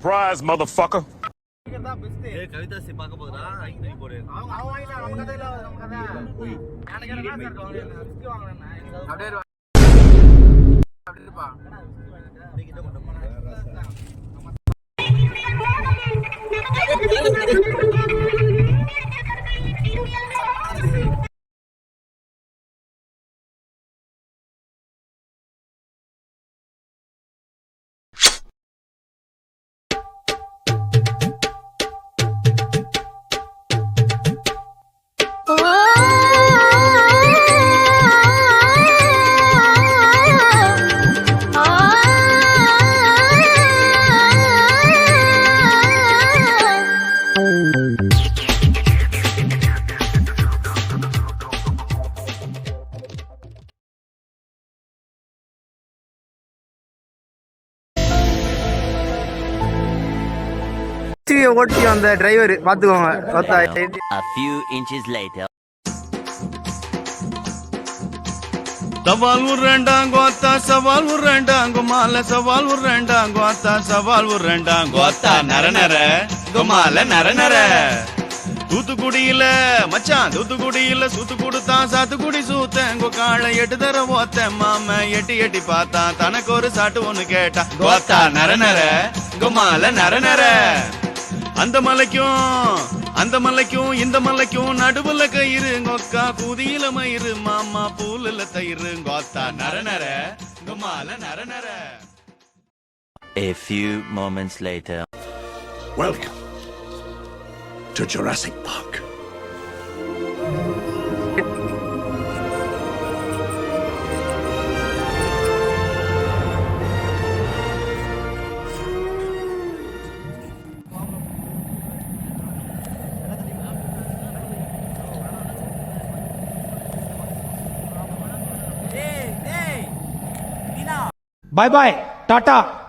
Surprise, motherfucker. Kavitha C பார்க்க போறா ஐந்து போடு அவங்க வாங்கினா நம்ம கதை இல்ல நம்ம கதை எனக்கு என்ன காசு இருக்கு அவங்க ரிஸ்க் வாங்குறேன்னா அப்படியே இருப்பா கிட்ட கொண்டு ஓட்டி வந்த டிரைவர் பாத்துக்கோங்க. A few inches later. சவால் உருண்டாங்கோ அத்தா சவால் உருண்டாங்கோ மால சவால் உருண்டாங்கோ அத்தா சவால் உருண்டாங்கோ அத்தா நர கோமால நர தூத்துக்குடியில மச்சான் தூத்துக்குடியில சூத்து கொடுத்தான் சாத்துக்குடி சூத்தங்கோ காலை 8 தர ஓத்த மாம எட்டி பார்த்தான் தனக்கு ஒரு சாட்டு ஒண்ணு கேட்டான் கோத்தா நர கோமால நர அந்த மலைக்கும் இந்த மலைக்கும் நடுவுல கயிறு கொக்கா குதியில மயிறு மாமா பூலுல தயிரு கோத்தா நர கோமால நர. A few moments later. Welcome to Jurassic Park. Bye bye, Tata.